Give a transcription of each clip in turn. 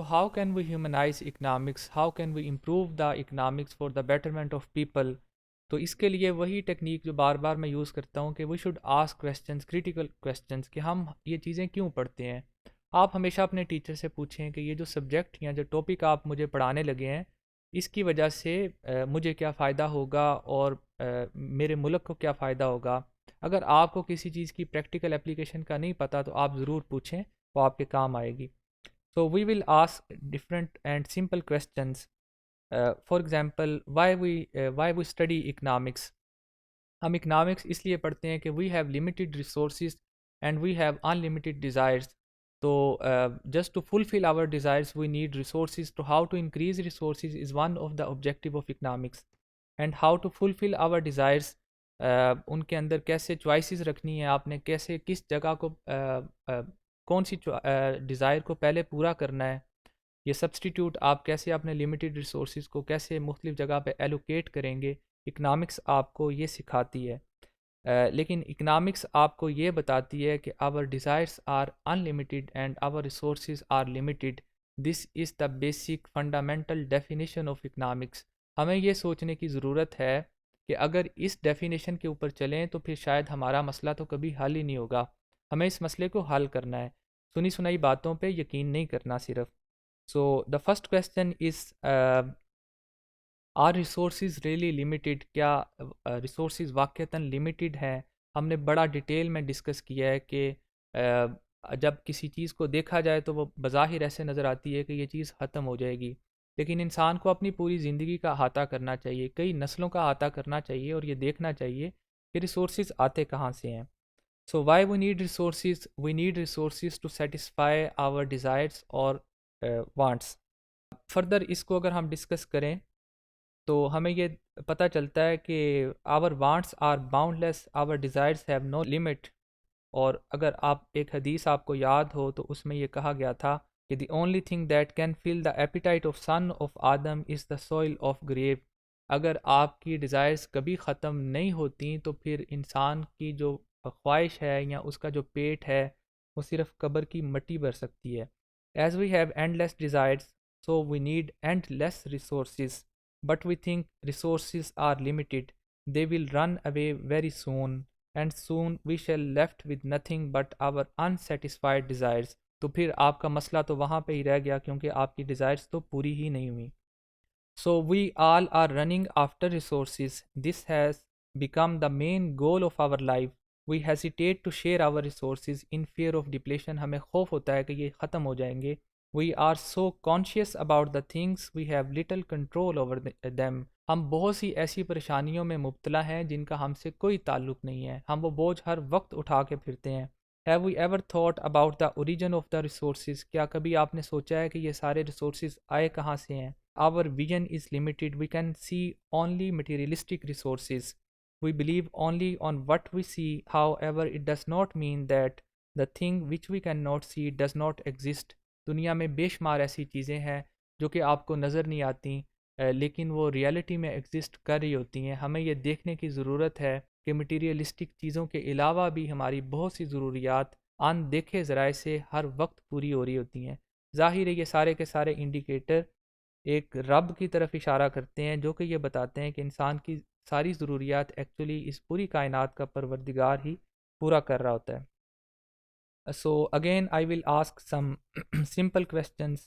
So how can we humanize economics? How can we improve the economics for the betterment of people? तो इसके लिए वही technique जो बार बार मैं यूज़ करता हूँ कि we should ask questions, critical questions, कि हम ये चीज़ें क्यों पढ़ते हैं। आप हमेशा अपने टीचर से पूछें कि ये जो सब्जेक्ट या जो टॉपिक आप मुझे पढ़ाने लगे हैं, इसकी वजह से मुझे क्या फ़ायदा होगा और मेरे मुल्क को क्या फ़ायदा होगा। अगर आपको किसी चीज़ की प्रैक्टिकल एप्लीकेशन का नहीं पता तो आप ज़रूर पूछें, वो आपके काम आएगी। So we will ask different and simple questions. For example, why we study economics? हम इकोनॉमिक्स इसलिए पढ़ते हैं कि we have limited resources and we have unlimited desires. तो just to fulfil our desires we need resources. तो how to increase resources is one of the objective of economics. And how to fulfil our desires, उनके अंदर कैसे choices रखनी है आपने, कैसे किस जगह को कौन सी डिज़ायर को पहले पूरा करना है, ये सब्सटीट्यूट आप कैसे अपने लिमिटेड रिसोर्सेज को कैसे मुख्तलिफ जगह पे एलोकेट करेंगे, इकनॉमिक्स आपको ये सिखाती है। लेकिन इकनॉमिक्स आपको ये बताती है कि our desires are unlimited and our resources are limited. This is the basic fundamental definition of economics. हमें ये सोचने की ज़रूरत है कि अगर इस डेफिनेशन के ऊपर चलें तो फिर शायद हमारा मसला तो कभी हल ही नहीं होगा। हमें इस मसले को हल करना है, सुनी सुनाई बातों पे यकीन नहीं करना सिर्फ। So the first question is, are resources really limited? क्या रिसोर्सेज वाक़तन लिमिटेड हैं? हमने बड़ा डिटेल में डिस्कस किया है कि जब किसी चीज़ को देखा जाए तो वो बज़ाहिर ऐसे नज़र आती है कि ये चीज़ ख़त्म हो जाएगी, लेकिन इंसान को अपनी पूरी ज़िंदगी का अहाता करना चाहिए, कई नस्लों का अहाता करना चाहिए और ये देखना चाहिए कि रिसोर्सेज आते कहाँ से हैं। So why we need resources? We need resources to satisfy our desires और वांट्स। फर्दर इसको अगर हम डिस्कस करें तो हमें ये पता चलता है कि our wants are boundless, our desires have no limit. और अगर आप एक हदीस आपको याद हो तो उसमें ये कहा गया था कि the only thing that can fill the appetite of son of Adam is the soil of grave. अगर आपकी डिज़ायर्स कभी ख़त्म नहीं होती तो फिर इंसान की जो ख्वाहिश है या उसका जो पेट है वो सिर्फ कब्र की मिट्टी भर सकती है। As we have endless desires so we need endless resources, but we think resources are limited. They will run away very soon, and soon we shall left with nothing but our unsatisfied desires. तो फिर आपका मसला तो वहाँ पे ही रह गया क्योंकि आपकी डिज़ायर्स तो पूरी ही नहीं हुई। So we all are running after resources. This has become the main goal of our life. We hesitate to share our resources in fear of depletion. हमें खौफ होता है कि ये ख़त्म हो जाएंगे। We are so conscious about the things we have little control over them. हम बहुत सी ऐसी परेशानियों में मुब्तला हैं जिनका हमसे कोई ताल्लुक़ नहीं है, हम वो बोझ हर वक्त उठा के फिरते हैं। Have we ever thought about the origin of the resources? क्या कभी आपने सोचा है कि ये सारे resources आए कहाँ से हैं? Our vision is limited. We can see only materialistic resources. We believe only on what we see. However, it does not mean that the thing which we cannot see does not exist. दुनिया में बेशुमार ऐसी चीज़ें हैं जो कि आपको नज़र नहीं आती, लेकिन वो रियलिटी में एग्जिस्ट कर रही होती हैं। हमें ये देखने की ज़रूरत है कि मटीरियलिस्टिक चीज़ों के अलावा भी हमारी बहुत सी ज़रूरियात अनदेखे ज़राए से हर वक्त पूरी हो रही होती हैं। ज़ाहिर है ये सारे के सारे इंडिकेटर एक रब की तरफ इशारा करते हैं जो कि ये बताते हैं कि इंसान की सारी ज़रूरियात एक्चुअली इस पूरी कायनात का परवरदिगार ही पूरा कर रहा होता है। So again, I will ask some simple questions.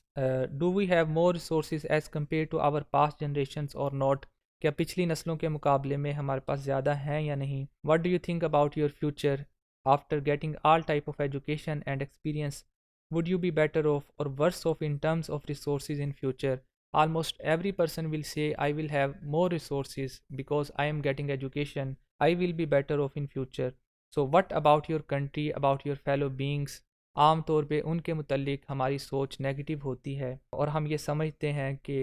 Do we have more resources as compared to our past generations or not? क्या पिछली नस्लों के मुकाबले में हमारे पास ज़्यादा हैं या नहीं? What do you think about your future after getting all type of education and experience? Would you be better off or worse off in terms of resources in future? Almost every person will say, I will have more resources because I am getting education. I will be better off in future. So what about your country, about your fellow beings? आम तौर पे उनके मुतल्लिक हमारी सोच negative होती है और हम ये समझते हैं कि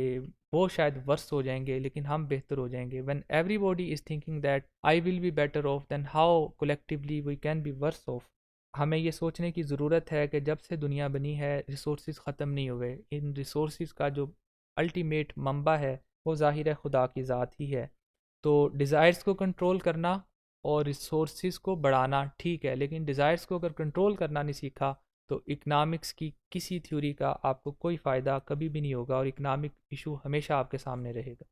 वो शायद वर्स हो जाएंगे लेकिन हम बेहतर हो जाएंगे। When everybody is thinking that I will be better off, then how collectively we can be worse off. हमें ये सोचने की ज़रूरत है कि जब से दुनिया बनी है रिसोर्स ख़त्म नहीं हुए। इन रिसोर्स का जो अल्टीमेट मंबा है वो ज़ाहिर है खुदा की ज़ात ही है। तो डिज़ायर्स को कंट्रोल करना और रिसोर्सेज को बढ़ाना ठीक है, लेकिन डिज़ायर्स को अगर कंट्रोल करना नहीं सीखा तो इकनॉमिक्स की किसी थ्योरी का आपको कोई फ़ायदा कभी भी नहीं होगा और इकनॉमिक इशू हमेशा आपके सामने रहेगा।